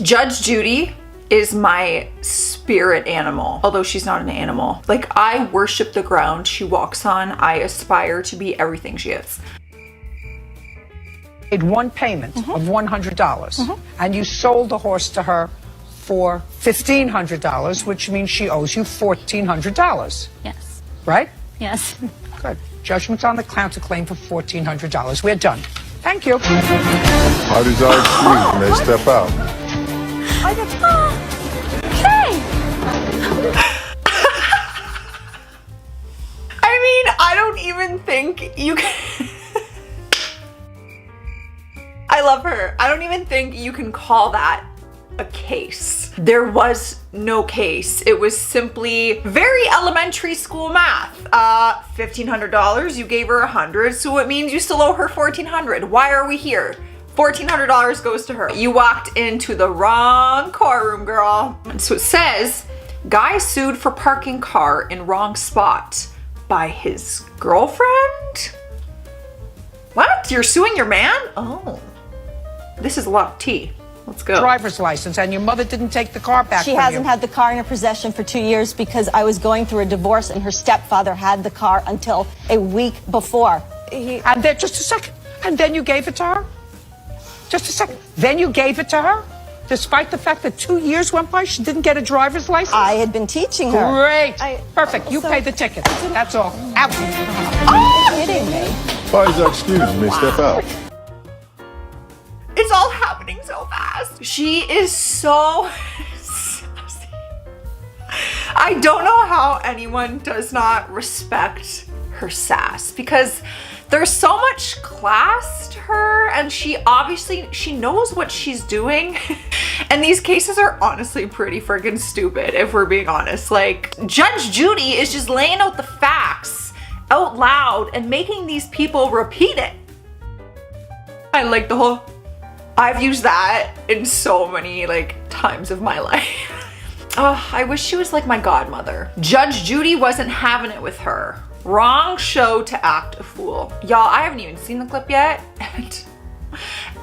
Judge Judy is my spirit animal, although she's not an animal. Like, I worship the ground she walks on. I aspire to be everything she is. Made one payment of $100, and you sold the horse to her for $1,500, which means she owes you $1,400. Yes. Right? Yes. Good. Judgment's on the counterclaim for $1,400. We're done. Thank you. Parties are excused when they step out. I mean, I don't even think you can... I love her. I don't even think you can call that a case. There was no case. It was simply very elementary school math. $1,500, you gave her $100, so it means you still owe her $1,400. Why are we here? $1,400 goes to her. You walked into the wrong courtroom, girl. And so it says, guy sued for parking car in wrong spot by his girlfriend? What? You're suing your man? Oh. This is a lot of tea. Let's go. Driver's license, and your mother didn't take the car back She from hasn't you. had the car in her possession for 2 years because I was going through a divorce and her stepfather had the car until a week before. And then, just a second, and then you gave it to her? Just a second. Then you gave it to her? Despite the fact that 2 years went by, she didn't get a driver's license? I had been teaching her. Great. Perfect. You pay the ticket. That's all. Out. Are you kidding me? Parties are excused when they step out. It's all happening so fast. She is so sassy. I don't know how anyone does not respect her sass, because there's so much class to her, and she knows what she's doing. And these cases are honestly pretty freaking stupid, if we're being honest. Like, Judge Judy is just laying out the facts out loud and making these people repeat it. I like the whole... I've used that in so many times of my life. Oh, I wish she was like my godmother. Judge Judy wasn't having it with her. Wrong show to act a fool. Y'all, I haven't even seen the clip yet. And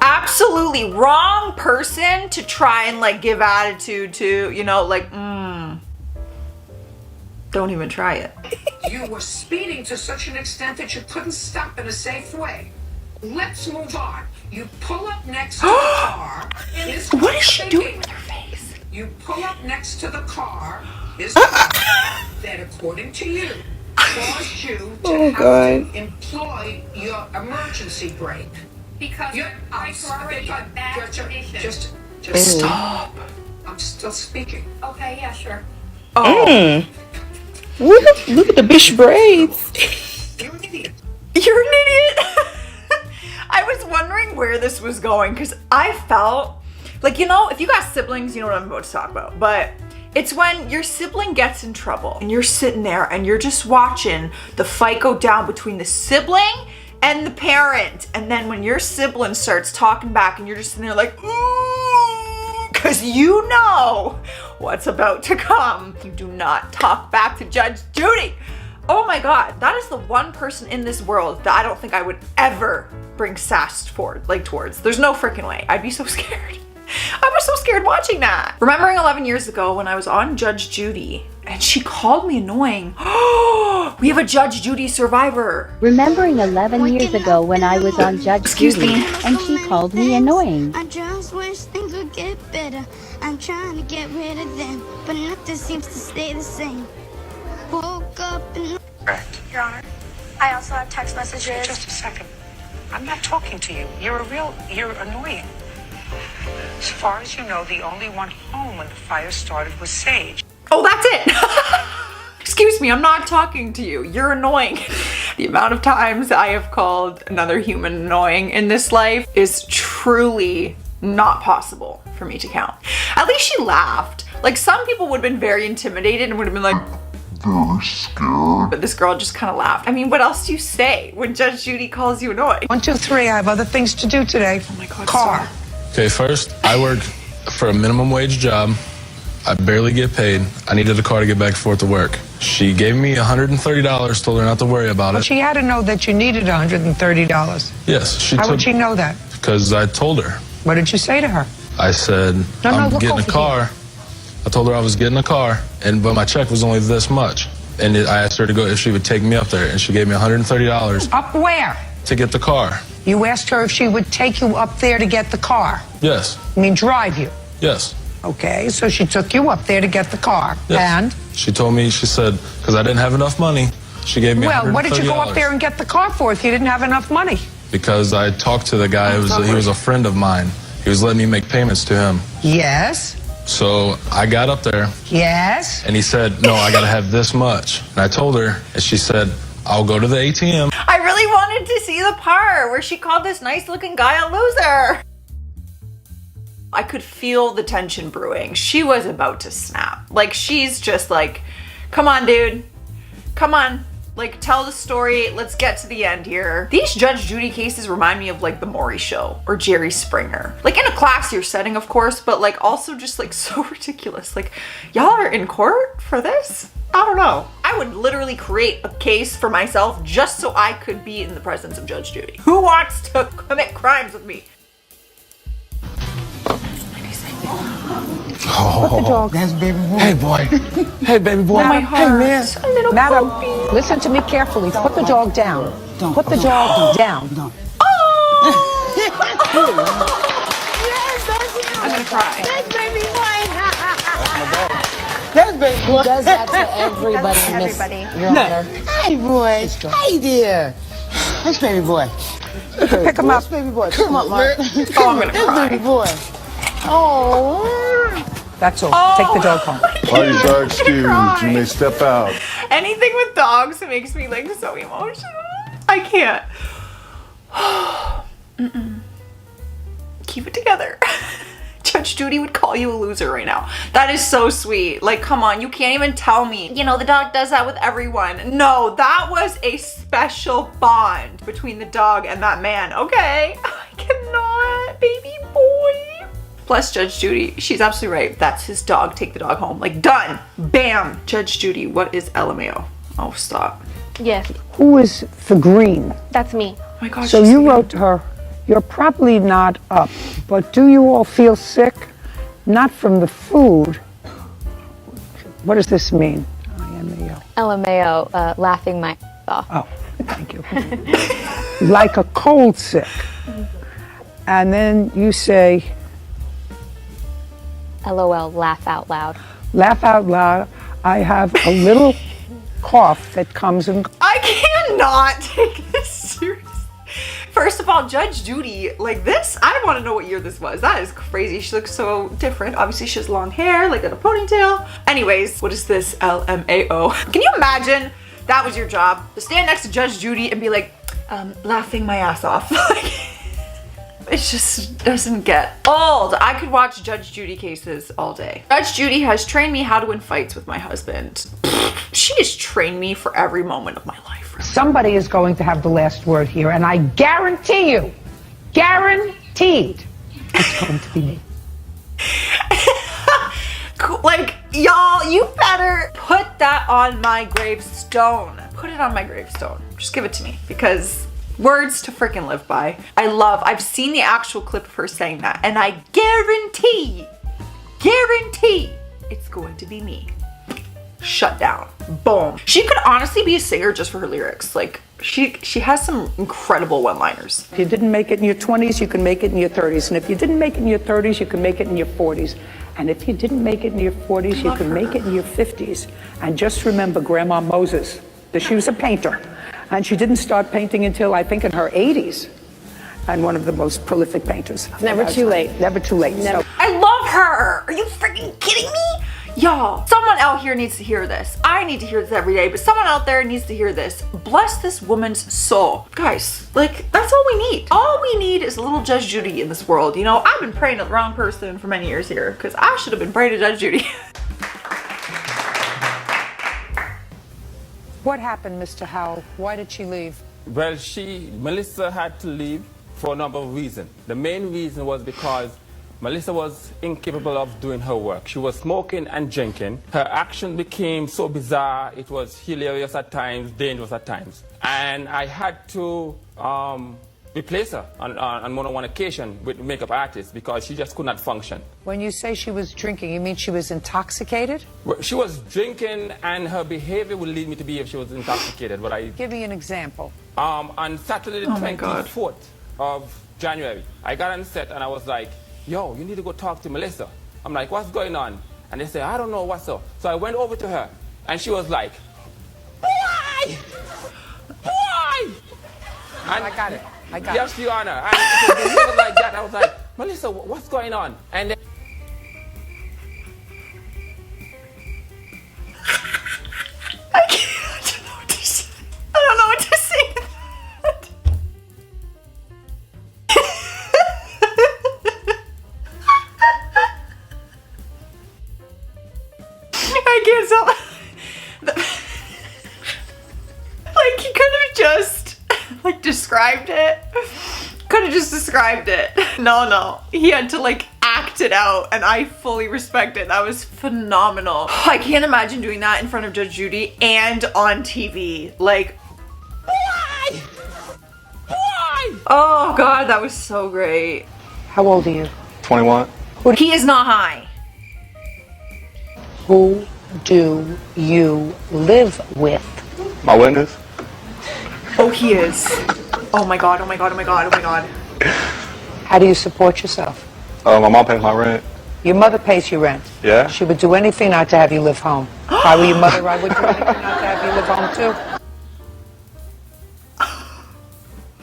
absolutely wrong person to try and give attitude to, don't even try it. You were speeding to such an extent that you couldn't stop in a safe way. Let's move on. You pull up next to the car. What is she doing with her face? You pull up next to the car. Is the car that, according to you, caused you to have to employ your emergency brake? Because your brakes were already in bad condition. Just Stop. I'm still speaking. Okay, yeah, sure. Oh. Look at the bitch braids. You're an idiot. You're an idiot. I was wondering where this was going, because I felt like, if you got siblings, you know what I'm about to talk about. But it's when your sibling gets in trouble and you're sitting there and you're just watching the fight go down between the sibling and the parent. And then when your sibling starts talking back and you're just sitting there like, ooh, because you know what's about to come. You do not talk back to Judge Judy. Oh my God, that is the one person in this world that I don't think I would ever bring sass towards. There's no freaking way. I'd be so scared. I was so scared watching that. Remembering 11 years ago when I was on Judge Judy and she called me annoying. Oh, we have a Judge Judy survivor. Remembering 11 years ago when I was on Judge Judy and she called me annoying. I just wish things would get better. I'm trying to get rid of them, but nothing seems to stay the same. Woke up and... Your Honor, I also have text messages. Just a second. I'm not talking to you. You're annoying. As far as you know, the only one home when the fire started was Sage. Oh, that's it. Excuse me, I'm not talking to you. You're annoying. The amount of times I have called another human annoying in this life is truly not possible for me to count. At least she laughed. Some people would have been very intimidated and would have been like, very scared. But this girl just kind of laughed. I mean, what else do you say when Judge Judy calls you annoying? 1, 2, 3. I have other things to do today. Oh my God. Car. Okay, first, I work for a minimum wage job. I barely get paid. I needed a car to get back and forth to work. She gave me $130, told her not to worry about it. She had to know that you needed $130. Yes, How would she know that? Because I told her. What did you say to her? I said, I'm getting a car. I told her I was getting a car, but my check was only this much. And I asked her to go if she would take me up there, and she gave me $130. Up where? To get the car. You asked her if she would take you up there to get the car. Yes. I mean, drive you. Yes. Okay, so she took you up there to get the car. Yes. And? She told me, she said, because I didn't have enough money, she gave me $130. Well, what did you go up there and get the car for if you didn't have enough money? Because I talked to the guy, he was a friend of mine. He was letting me make payments to him. Yes. So I got up there. Yes. And he said, no, I got to have this much. And I told her, and she said, I'll go to the ATM. I really wanted to see the part where she called this nice looking guy a loser. I could feel the tension brewing. She was about to snap. Like, she's just like, come on, dude. Come on. Like, tell the story. Let's get to the end here. These Judge Judy cases remind me of like the Maury Show or Jerry Springer. Like in a classier setting, of course, but like also just like so ridiculous. Like, y'all are in court for this? I don't know. I would literally create a case for myself just so I could be in the presence of Judge Judy. Who wants to commit crimes with me? Oh, That's baby boy. Hey, boy. Hey, baby boy. My heart. Hey, man. A little Madam, puppy. listen to me carefully. Put the dog down. Don't. Put the dog down. Don't. I'm gonna cry. That's baby boy. He does that to everybody, Miss Your Honor. Hey, boy. Hey, dear. That's baby boy. Pick him up. That's baby boy. Come on, Mark. Oh, I'm gonna That's cry. baby boy. Oh. That's all. Take the dog home. Parties are excused. You may step out. Anything with dogs makes me like so emotional. I can't. Keep it together. Judge Judy would call you a loser right now. That is so sweet. Like, come on, you can't even tell me, you know, the dog does that with everyone. No, that was a special bond between the dog and that man, okay? I cannot, baby boy. Plus, Judge Judy, she's absolutely right. That's his dog. Take the dog home. Like, done. Bam. Judge Judy, what is LMAO? Oh, stop. Yes, Who is the green? that's me. Oh my gosh. So she's you sweet. wrote to her, you're probably not up, but do you all feel sick? Not from the food. What does this mean? IMAO. LMAO, laughing my off. Oh, thank you. Like a cold sick. And then you say, LOL, laugh out loud. laugh out loud. I have a little cough that comes and I cannot take this seriously. First of all, Judge Judy, like this, I want to know what year this was. That is crazy. She looks so different. Obviously, she has long hair, like in a ponytail. Anyways, what is this LMAO? Can you imagine that was your job? To stand next to Judge Judy and be like, laughing my ass off. It just doesn't get old. I could watch Judge Judy cases all day. Judge Judy has trained me how to win fights with my husband. She has trained me for every moment of my life. Really. somebody is going to have the last word here, and I guarantee you, guaranteed, it's going to be me. Like, y'all, you better put that on my gravestone. Put it on my gravestone. Just give it to me, because words to freaking live by. I've seen the actual clip of her saying that, and I guarantee it's going to be me. Shut down. Boom. She could honestly be a singer just for her lyrics. Like, she has some incredible one-liners. If you didn't make it in your 20s, you can make it in your 30s. And if you didn't make it in your 30s, you can make it in your 40s. And if you didn't make it in your 40s, you can make it in your 50s. And just remember Grandma Moses, that she was a painter. And she didn't start painting until, I think, in her 80s. And one of the most prolific painters. Never too late. Never too late. Never. So, I love her. Are you freaking kidding me? Y'all, someone out here needs to hear this. I need to hear this every day, but someone out there needs to hear this. Bless this woman's soul. Guys, like, that's all we need. All we need is a little Judge Judy in this world. You know, I've been praying to the wrong person for many years here, because I should have been praying to Judge Judy. what happened, Mr. Howell? Why did she leave? Well, Melissa had to leave for a number of reasons. The main reason was because Melissa was incapable of doing her work. She was smoking and drinking. Her action became so bizarre, it was hilarious at times, dangerous at times. And I had to replace her on more than one occasion with makeup artists because she just could not function. When you say she was drinking, you mean she was intoxicated? Well, she was drinking, and her behavior would lead me to believe she was intoxicated. But I give me an example. On Saturday the 24th of January, I got on set and I was like, "Yo, you need to go talk to Melissa." I'm like, "What's going on?" And they say, "I don't know what's up." So I went over to her, and she was like, "Why? Why?" And I got it. I got yes, Your Honor. And so it was like that. I was like, "Melissa, what's going on?" And then I don't know what to say. I don't know what to say to that. I can't stop. Like, he could have just, like, described it. Could have just described it. No. He had to, like, act it out, and I fully respect it. That was phenomenal. I can't imagine doing that in front of Judge Judy and on TV. Like, why? Why? Oh, God, that was so great. How old are you? 21. He is not high. Who do you live with? My witness? Oh, he is. Oh my God, oh my God, oh my God, oh my God. How do you support yourself? My mom pays my rent. Your mother pays your rent. Yeah? She would do anything not to have you live home. If I were your mother, I would do anything not to have you live home too.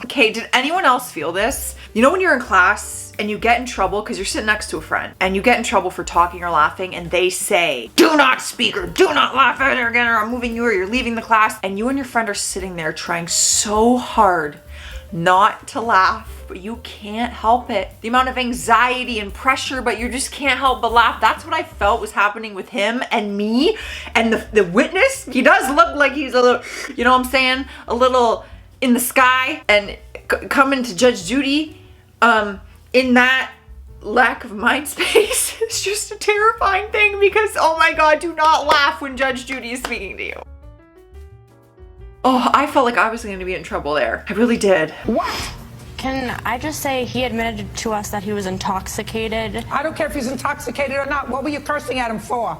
Okay, did anyone else feel this? You know when you're in class and you get in trouble because you're sitting next to a friend and you get in trouble for talking or laughing and they say, "Do not speak," or "Do not laugh at her again," or "I'm moving you," or "You're leaving the class," and you and your friend are sitting there trying so hard not to laugh, but you can't help it. The amount of anxiety and pressure, but you just can't help but laugh. That's what I felt was happening with him and me and the witness. He does look like he's a little, you know what I'm saying? A little in the sky. And coming to Judge Judy, in that lack of mind space is just a terrifying thing because, oh my God, do not laugh when Judge Judy is speaking to you. Oh, I felt like I was going to be in trouble there. I really did. What? Can I just say he admitted to us that he was intoxicated? I don't care if he's intoxicated or not. What were you cursing at him for?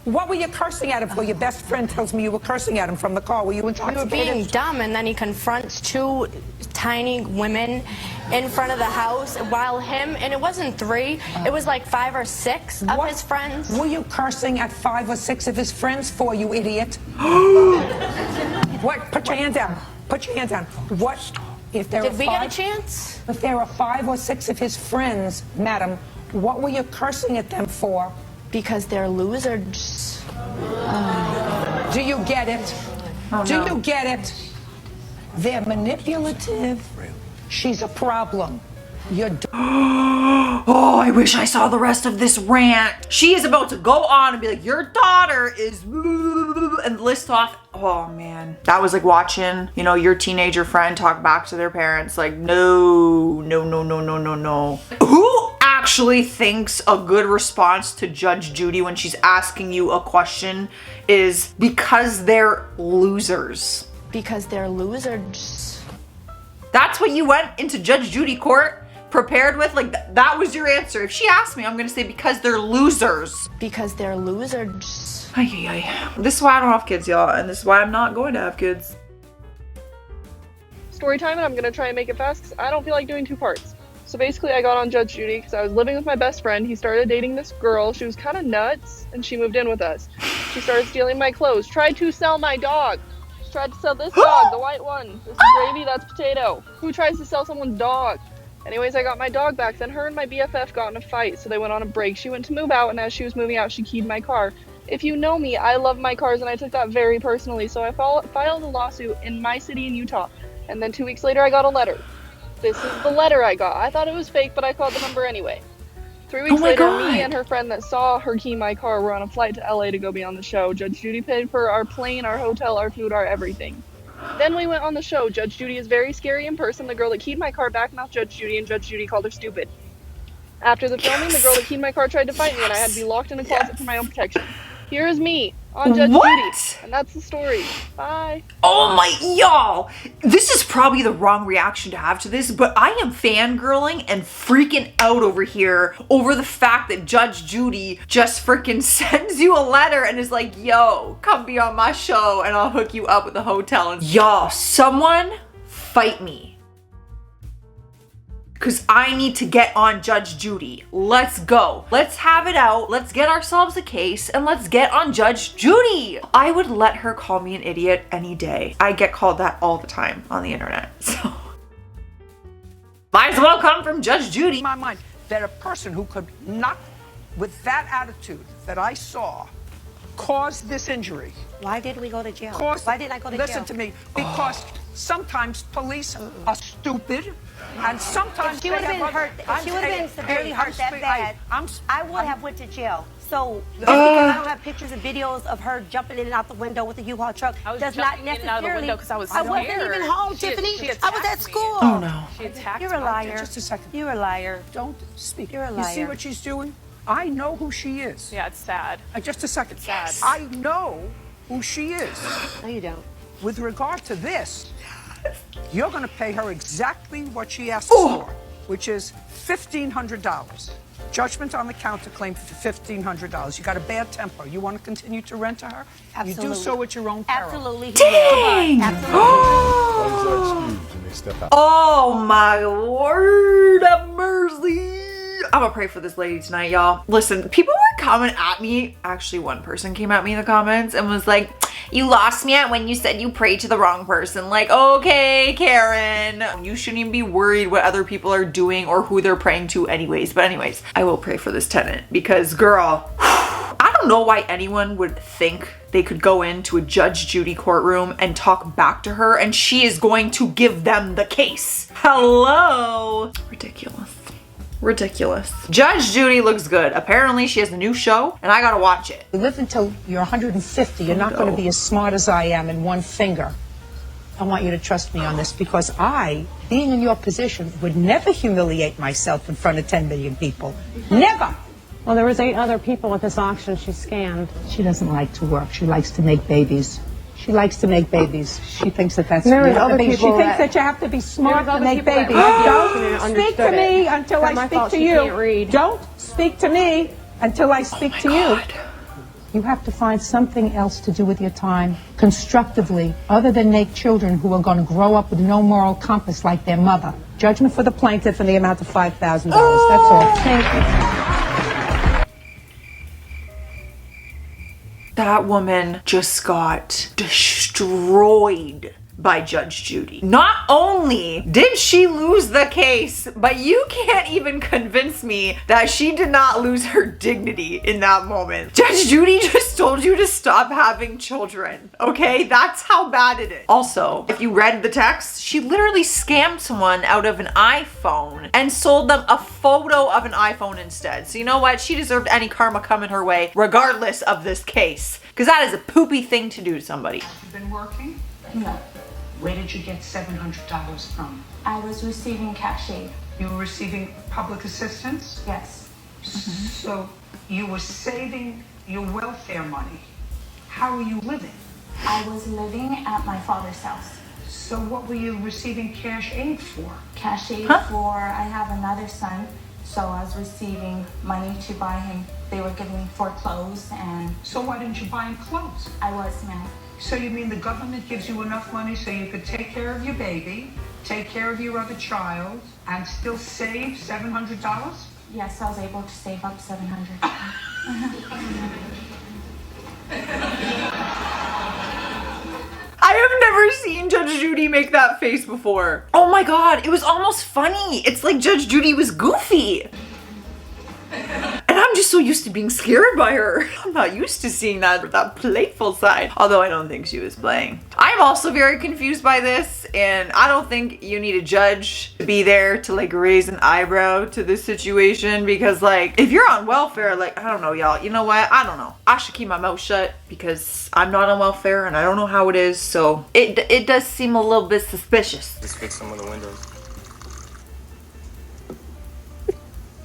What were you cursing at him for? Your best friend tells me you were cursing at him from the car. Were you intoxicated? You were being dumb, and then he confronts two tiny women in front of the house while him, and it wasn't three, it was like 5 or 6 of his friends. Were you cursing at 5 or 6 of his friends for, you idiot? What? Put your hand down. Put your hand down. What? If there Did are we 5, get a chance? If there are 5 or 6 of his friends, madam, what were you cursing at them for? Because they're losers. Do you get it? Oh, Do no. you get it? They're manipulative. She's a problem. You're Oh, I wish I saw the rest of this rant. She is about to go on and be like, "Your daughter is," and list off. Oh man, that was like watching, you know, your teenager friend talk back to their parents. Like, no. Who actually thinks a good response to Judge Judy when she's asking you a question is because they're losers? Because they're losers. That's what you went into Judge Judy court prepared with? Like, that was your answer. If she asked me, I'm gonna say because they're losers. Because they're losers. This is why I don't have kids, y'all, and this is why I'm not going to have kids. Story time, and I'm gonna try and make it fast because I don't feel like doing 2 parts. So basically, I got on Judge Judy because I was living with my best friend. He started dating this girl. She was kind of nuts, and she moved in with us. She started stealing my clothes. Tried to sell my dog. She tried to sell this dog, the white one. This is Gravy, that's Potato. Who tries to sell someone's dog? Anyways, I got my dog back. Then her and my BFF got in a fight, so they went on a break. She went to move out, and as she was moving out, she keyed my car. If you know me, I love my cars, and I took that very personally, so I filed a lawsuit in my city in Utah. And then 2 weeks later, I got a letter. This is the letter I got. I thought it was fake, but I called the number anyway. 3 weeks later, me and her friend that saw her key my car were on a flight to LA to go be on the show. Judge Judy paid for our plane, our hotel, our food, our everything. Then we went on the show. Judge Judy is very scary in person. The girl that keyed my car backmouthed Judge Judy, and Judge Judy called her stupid. After the filming, the girl that keyed my car tried to fight me, and I had to be locked in a closet for my own protection. Here is me, on Judge What? Judy. And that's the story. Bye. Oh my, y'all. This is probably the wrong reaction to have to this, but I am fangirling and freaking out over here over the fact that Judge Judy just freaking sends you a letter and is like, yo, come be on my show and I'll hook you up with a hotel. And y'all, someone fight me. Because I need to get on Judge Judy. Let's go. Let's have it out. Let's get ourselves a case and let's get on Judge Judy. I would let her call me an idiot any day. I get called that all the time on the internet. So might as well come from Judge Judy. In my mind, that a person who could not, with that attitude that I saw, cause this injury. Why did we go to jail? Why did I go to jail? Listen to me, because sometimes police are stupid. And sometimes If she would have been hurt, if she would have been severely hurt that bad, I would have went to jail. So just because I don't have pictures and videos of her jumping in and out the window with a U-Haul truck does not necessarily. I wasn't even home, Tiffany. I was at school. Oh no. She attacked me. You're a liar. Just a second. You're a liar. Don't speak. You're a liar. You see what she's doing? I know who she is. Yeah, it's sad. Just a second. Sad. I know who she is. No, you don't. With regard to this, you're going to pay her exactly what she asked for, which is $1,500. Judgment on the counterclaim for $1,500. You got a bad temper. You want to continue to rent to her? Absolutely. You do so at your own peril. Absolutely. Dang! Oh my word of mercy. I'm gonna pray for this lady tonight, y'all. Listen, people were coming at me. Actually, one person came at me in the comments and was like, you lost me at when you said you prayed to the wrong person. Like, okay, Karen. You shouldn't even be worried what other people are doing or who they're praying to anyways. But anyways, I will pray for this tenant because, girl, I don't know why anyone would think they could go into a Judge Judy courtroom and talk back to her and she is going to give them the case. Hello? Ridiculous. Ridiculous. Judge Judy looks good. Apparently she has a new show and I gotta watch it. You live until you're 150. You're not going to be as smart as I am in one finger. I want you to trust me on this because I, being in your position, would never humiliate myself in front of 10 million people. Never. Well, there was 8 other people at this auction she scanned. She doesn't like to work. She likes to make babies. She likes to make babies. She thinks that that's... She thinks that you have to be smart to make babies. Don't speak to me until I speak to you. Don't speak to me until I speak to you. You have to find something else to do with your time constructively, other than make children who are going to grow up with no moral compass like their mother. Judgment for the plaintiff in the amount of $5,000. That's all. Thank you. That woman just got destroyed by Judge Judy. Not only did she lose the case, but you can't even convince me that she did not lose her dignity in that moment. Judge Judy just told you to stop having children, okay? That's how bad it is. Also, if you read the text, she literally scammed someone out of an iPhone and sold them a photo of an iPhone instead. So you know what? She deserved any karma coming her way, regardless of this case. Because that is a poopy thing to do to somebody. You've been working? No. Where did you get $700 from? I was receiving cash aid. You were receiving public assistance? Yes. So you were saving your welfare money. How were you living? I was living at my father's house. So what were you receiving cash aid for? Cash aid for, I have another son, so I was receiving money to buy him. They were giving me for clothes and... So why didn't you buy him clothes? I was, ma'am. So you mean the government gives you enough money so you could take care of your baby, take care of your other child, and still save $700? Yes, I was able to save up $700. I have never seen Judge Judy make that face before. Oh my God, it was almost funny. It's like Judge Judy was goofy. And I'm just so used to being scared by her. I'm not used to seeing that playful side. Although I don't think she was playing. I'm also very confused by this, and I don't think you need a judge to be there to like raise an eyebrow to this situation, because like if you're on welfare, like I don't know, y'all, you know what? I don't know. I should keep my mouth shut because I'm not on welfare and I don't know how it is, so it does seem a little bit suspicious. Just fix some of the windows.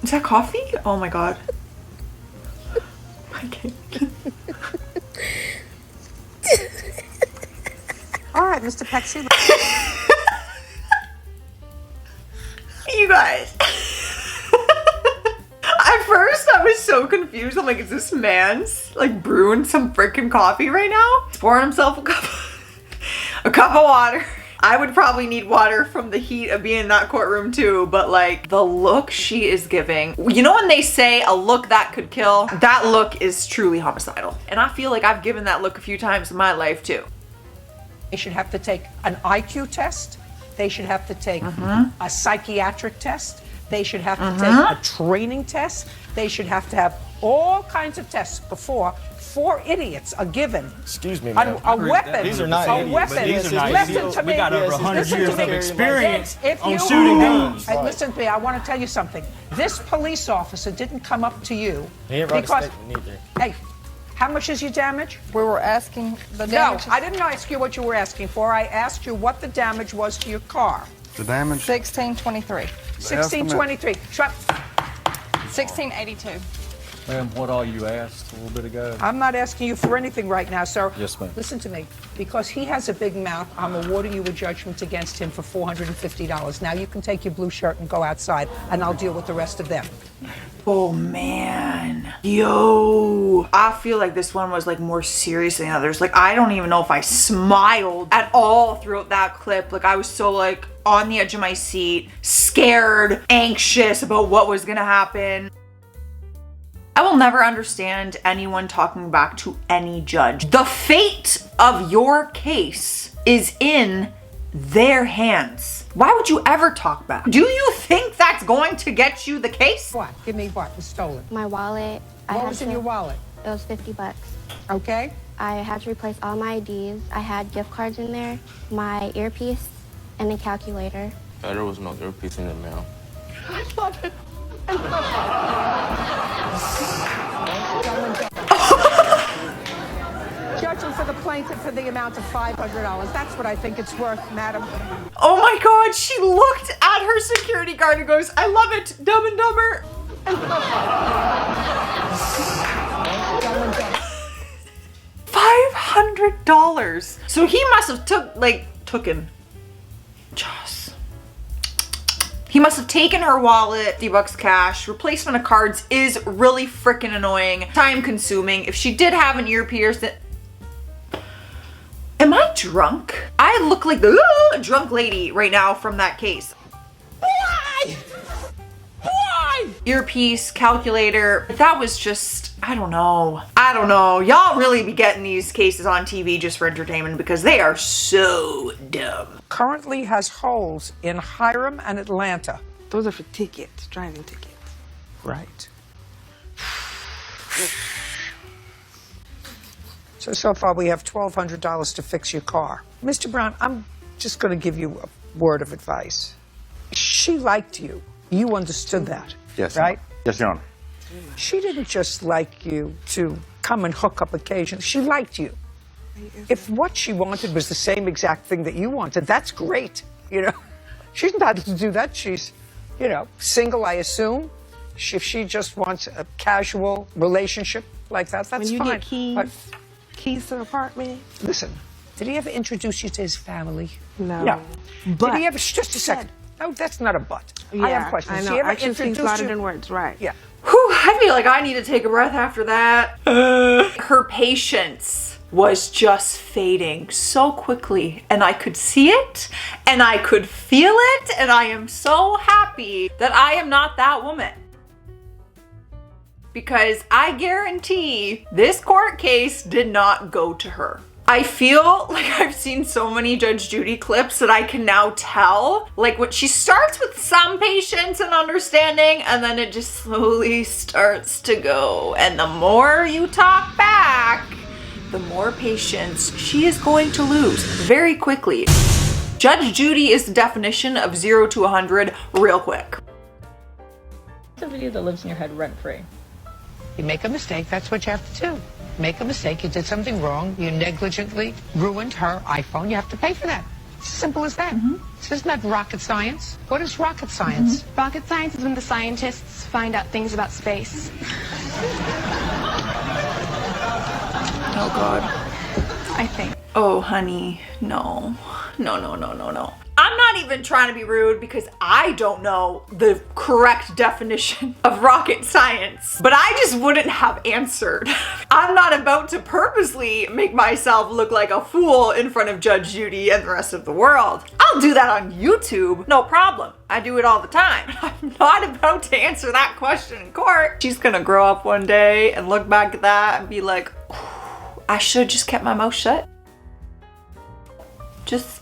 Is that coffee? Oh my God. I can't. Mr. Pexi. You guys. At first, I was so confused. I'm like, is this man's like brewing some freaking coffee right now? He's pouring himself a cup of water. I would probably need water from the heat of being in that courtroom too, but like the look she is giving. You know when they say a look that could kill? That look is truly homicidal. And I feel like I've given that look a few times in my life too. They should have to take an IQ test. They should have to take a psychiatric test. They should have to take a training test. They should have to have all kinds of tests before 4 idiots are given. Excuse me, ma'am. A weapon. These are not a idiots. weapon. These are not Listen idiots. to me. We got over 100 years of experience on you, shooting guns. Hey, listen to me. I want to tell you something. This police officer didn't come up to you He ain't write a because. statement either. Hey, how much is your damage? We were asking the damage. No, I didn't ask you what you were asking for. I asked you what the damage was to your car. The damage? 1623. 1623. 1682. Ma'am, what all you asked a little bit ago? I'm not asking you for anything right now, sir. Yes, ma'am. Listen to me. Because he has a big mouth, I'm awarding you a judgment against him for $450. Now you can take your blue shirt and go outside, and I'll deal with the rest of them. Oh man. Yo. I feel like this one was like more serious than the others. Like I don't even know if I smiled at all throughout that clip. Like I was so like on the edge of my seat, scared, anxious about what was gonna happen. I will never understand anyone talking back to any judge. The fate of your case is in their hands. Why would you ever talk back? Do you think that's going to get you the case? What? Give me what was stolen? My wallet. What was in your wallet? It was $50. Okay. I had to replace all my IDs. I had gift cards in there, my earpiece, and a calculator. There was no earpiece in it, ma'am. I love it. I love it. Judging for the plaintiff for the amount of $500. That's what I think it's worth, madam. Oh my God, she looked at her security guard and goes, I love it, Dumb and Dumber. $500. So he must have He must have taken her wallet, $50 cash. Replacement of cards is really freaking annoying, time consuming. If she did have an earpiece that... Am I drunk? I look like the drunk lady right now from that case. Why? Why? Earpiece, calculator, that was just, I don't know. Y'all really be getting these cases on TV just for entertainment because they are so dumb. Currently has holes in Hiram and Atlanta. Those are for tickets, driving tickets. Right. So far we have $1,200 to fix your car. Mr. Brown, I'm just going to give you a word of advice. She liked you. You understood that. Yes, right? Yes, Your Honor. She didn't just like you to come and hook up occasionally. She liked you. If what she wanted was the same exact thing that you wanted, that's great. You know, she's entitled to do that. She's, you know, single, I assume. If she just wants a casual relationship like that, that's when you fine. Get keys to the apartment. Listen, did he ever introduce you to his family? No. No. But did he ever? Just a second. No, that's not a but. Yeah, I have questions. I know. Did he ever Actions speak introduce louder you? than words, right? Yeah. Whew, I feel like I need to take a breath after that. Her patience was just fading so quickly, and I could see it and I could feel it, and I am so happy that I am not that woman. Because I guarantee this court case did not go to her. I feel like I've seen so many Judge Judy clips that I can now tell, like when she starts with some patience and understanding, and then it just slowly starts to go. And the more you talk back, the more patience she is going to lose very quickly. Judge Judy is the definition of 0 to 100 real quick. It's a video that lives in your head rent-free. You make a mistake, that's what you have to do. Make a mistake, you did something wrong, you negligently ruined her iPhone, you have to pay for that. It's as simple as that. This isn't that rocket science. What is rocket science? Rocket science is when the scientists find out things about space. Oh God. I think. Oh honey, no. No. I'm not even trying to be rude because I don't know the correct definition of rocket science, but I just wouldn't have answered. I'm not about to purposely make myself look like a fool in front of Judge Judy and the rest of the world. I'll do that on YouTube, no problem. I do it all the time. I'm not about to answer that question in court. She's gonna grow up one day and look back at that and be like, I should have just kept my mouth shut. Just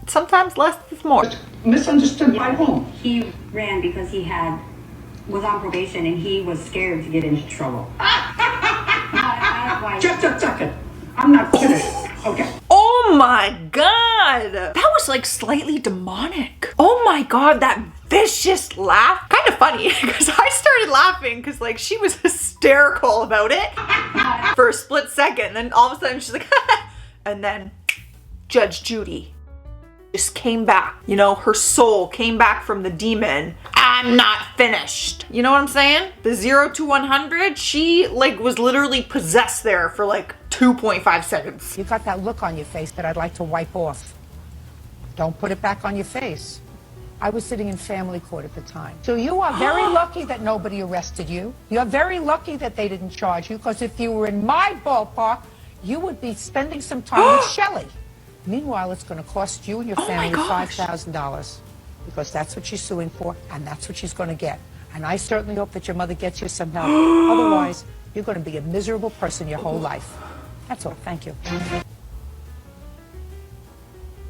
sometimes less is more. Misunderstood by whom? He ran because he was on probation and he was scared to get into trouble. Just a second. I'm not finished. Okay. Oh my God. That was like slightly demonic. Oh my God, that vicious laugh. Kind of funny because I started laughing because like she was hysterical about it for a split second. Then all of a sudden she's like, and then Judge Judy just came back. You know, her soul came back from the demon. I'm not finished. You know what I'm saying? The 0 to 100, she like was literally possessed there for like 2.5 seconds. You got that look on your face that I'd like to wipe off. Don't put it back on your face. I was sitting in family court at the time. So you are very lucky that nobody arrested you. You're very lucky that they didn't charge you, because if you were in my ballpark, you would be spending some time with Shelley. Meanwhile, it's going to cost you and your family $5,000, because that's what she's suing for, and that's what she's going to get. And I certainly hope that your mother gets you some help. Otherwise, you're going to be a miserable person your whole life. That's all. Thank you.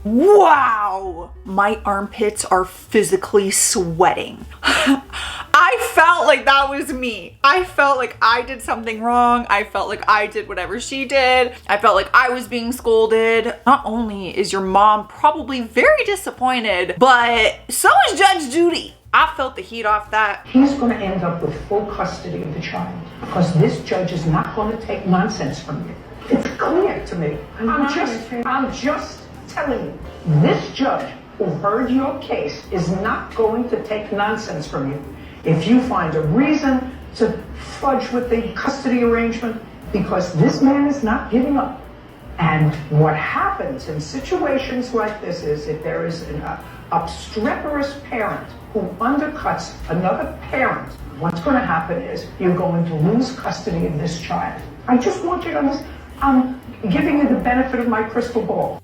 Wow! My armpits are physically sweating. I felt like that was me. I felt like I did something wrong. I felt like I did whatever she did. I felt like I was being scolded. Not only is your mom probably very disappointed, but so is Judge Judy. I felt the heat off that. He's going to end up with full custody of the child, because this judge is not going to take nonsense from you. It's clear to me. I'm just telling you, this judge who heard your case is not going to take nonsense from you. If you find a reason to fudge with the custody arrangement, because this man is not giving up. And what happens in situations like this is, if there is an obstreperous parent who undercuts another parent, what's going to happen is you're going to lose custody of this child. I just want you to understand, I'm giving you the benefit of my crystal ball.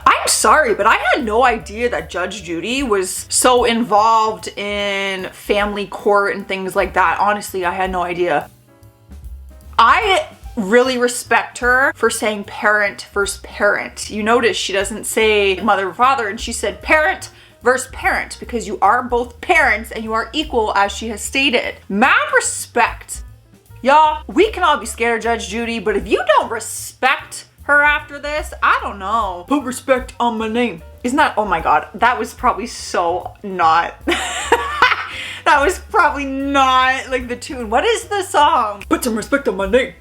I'm sorry, but I had no idea that Judge Judy was so involved in family court and things like that. Honestly, I had no idea. I really respect her for saying parent versus parent. You notice she doesn't say mother or father, and she said parent versus parent, because you are both parents and you are equal, as she has stated. Mad respect. Y'all, we can all be scared of Judge Judy, but if you don't respect her after this, I don't know. Put respect on my name. Isn't that, oh my God, that was probably so not, that was probably not like the tune. What is the song? Put some respect on my name.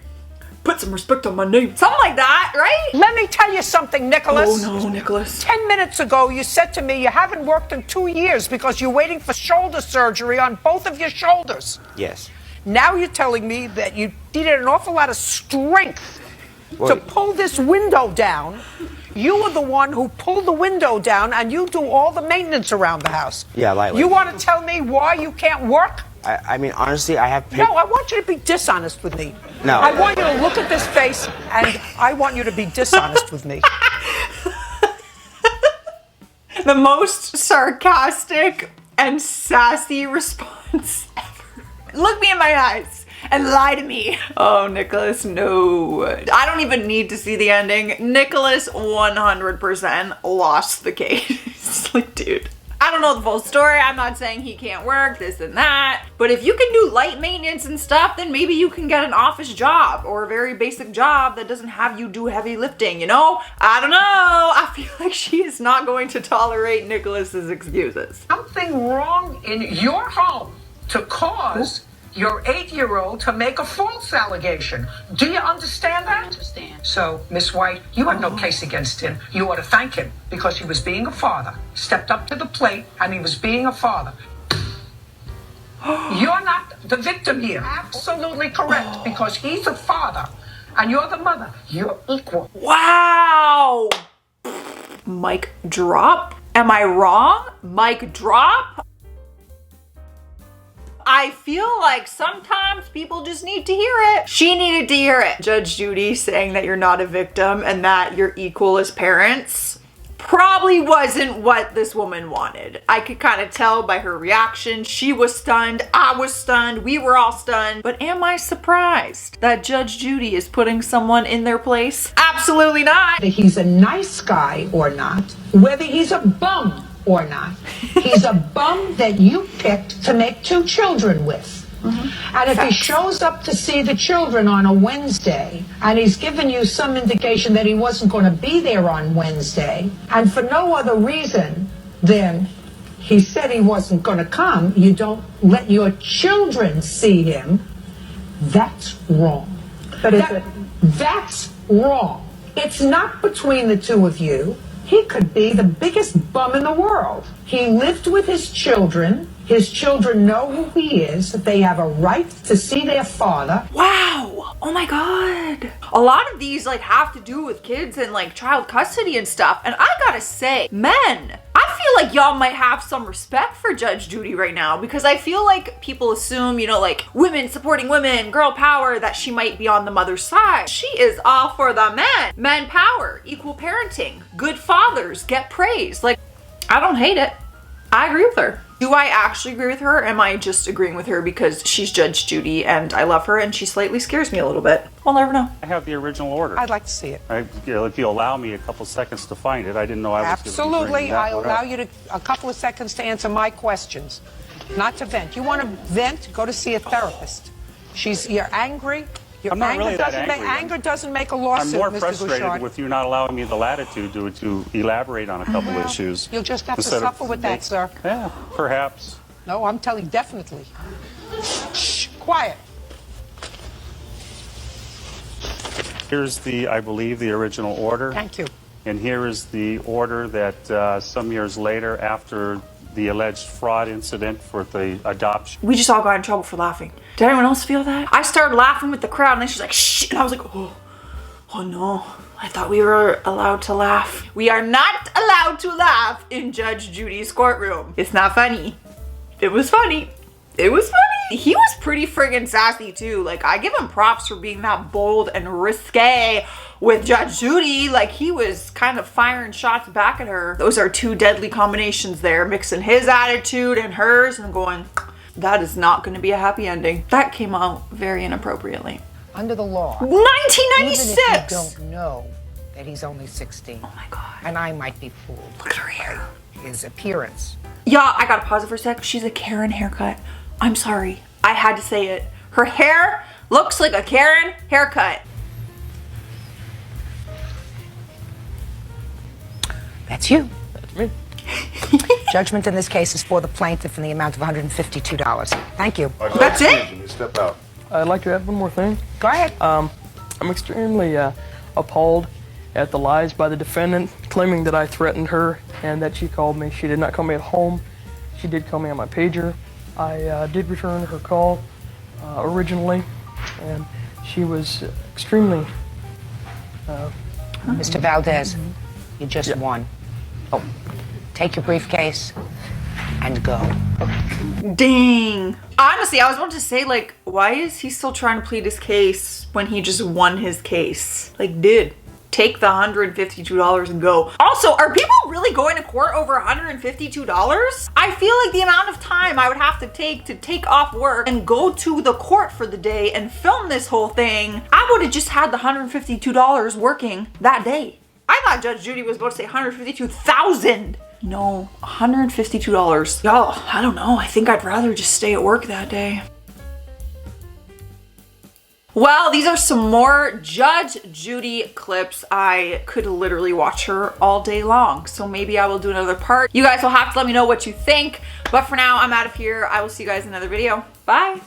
Put some respect on my name. Something like that, right? Let me tell you something, Nicholas. Oh no, Nicholas. 10 minutes ago, you said to me you haven't worked in 2 years because you're waiting for shoulder surgery on both of your shoulders. Yes. Now you're telling me that you needed an awful lot of strength to pull this window down. You were the one who pulled the window down, and you do all the maintenance around the house. Yeah, lightly. You want to tell me why you can't work? I mean, honestly, I have... No, I want you to be dishonest with me. No. I want you to look at this face, and I want you to be dishonest with me. The most sarcastic and sassy response ever. Look me in my eyes and lie to me. Oh, Nicholas, no. I don't even need to see the ending. Nicholas 100% lost the case. Like, dude. I don't know the full story. I'm not saying he can't work, this and that. But if you can do light maintenance and stuff, then maybe you can get an office job or a very basic job that doesn't have you do heavy lifting, you know? I don't know. I feel like she is not going to tolerate Nicholas's excuses. Something wrong in your home to cause your 8-year-old to make a false allegation. Do you understand that? I understand. So, Miss White, you have no case against him. You ought to thank him because he was being a father, stepped up to the plate, and he was being a father. You're not the victim here. Absolutely correct, because he's a father and you're the mother. You're equal. Wow. Mic drop? Am I wrong? Mic drop? I feel like sometimes people just need to hear it. She needed to hear it. Judge Judy saying that you're not a victim and that you're equal as parents probably wasn't what this woman wanted. I could kind of tell by her reaction. She was stunned, I was stunned, we were all stunned. But am I surprised that Judge Judy is putting someone in their place? Absolutely not. Whether he's a nice guy or not, whether he's a bum or not, he's a bum that you picked to make 2 children with. And if he shows up to see the children on a Wednesday, and he's given you some indication that he wasn't going to be there on Wednesday, and for no other reason than he said he wasn't going to come, you don't let your children see him, that's wrong. But that's wrong. It's not between the 2 of you. He could be the biggest bum in the world. He lived with his children. His children know who he is. They have a right to see their father. Wow. Oh my God. A lot of these like have to do with kids and like child custody and stuff. And I gotta say, men, I feel like y'all might have some respect for Judge Judy right now, because I feel like people assume, you know, like women supporting women, girl power, that she might be on the mother's side. She is all for the men. Men power, equal parenting, good fathers get praise. Like, I don't hate it. I agree with her. Do I actually agree with her? Or am I just agreeing with her because she's Judge Judy and I love her and she slightly scares me a little bit? We'll never know. I have the original order. I'd like to see it. If you allow me a couple seconds to find it, I didn't know I was going to be Absolutely. bringing that I'll one allow up. you a couple of seconds to answer my questions, not to vent. You want to vent? Go to see a therapist. You're angry. I'm not really that angry. Anger doesn't make a lawsuit, I'm more Mr. frustrated Bouchard. with you not allowing me the latitude to elaborate on a couple issues. You'll just have to instead of suffer with that, sir. Yeah, perhaps. No, I'm telling definitely. Shh, quiet. Here's I believe, the original order. Thank you. And here is the order that some years later, after the alleged fraud incident for the adoption. We just all got in trouble for laughing. Did anyone else feel that? I started laughing with the crowd and then she's like, shh. And I was like, oh no. I thought we were allowed to laugh. We are not allowed to laugh in Judge Judy's courtroom. It's not funny. It was funny. It was funny. He was pretty friggin' sassy too. Like, I give him props for being that bold and risque with Judge Judy. Like, he was kind of firing shots back at her. Those are 2 deadly combinations there, mixing his attitude and hers and going, that is not going to be a happy ending. That came out very inappropriately. Under the law. 1996! Even if you don't know that he's only 16. Oh my God. And I might be fooled. Look at her hair. His appearance. Yeah, I gotta pause it for a sec. She's a Karen haircut. I'm sorry. I had to say it. Her hair looks like a Karen haircut. That's you. That's me. Judgment in this case is for the plaintiff in the amount of $152. Thank you. That's it? Jimmy, step out. I'd like to add one more thing. Go ahead. I'm extremely appalled at the lies by the defendant, claiming that I threatened her and that she called me. She did not call me at home. She did call me on my pager. I did return her call originally, and she was extremely... Mr. Valdez, you just won. Oh, take your briefcase and go. Dang. Honestly, I was about to say, like, why is he still trying to plead his case when he just won his case? Like, dude, take the $152 and go. Also, are people really going to court over $152? I feel like the amount of time I would have to take off work and go to the court for the day and film this whole thing, I would have just had the $152 working that day. I thought Judge Judy was about to say $152,000. No, $152. Y'all, I don't know. I think I'd rather just stay at work that day. Well, these are some more Judge Judy clips. I could literally watch her all day long, so maybe I will do another part. You guys will have to let me know what you think, but for now, I'm out of here. I will see you guys in another video. Bye.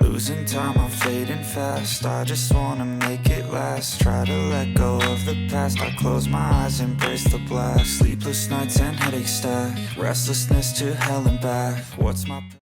Losing time, I'm fading fast. I just wanna make it last. Try to let go of the past. I close my eyes, embrace the blast. Sleepless nights and headaches stack. Restlessness to hell and back. What's my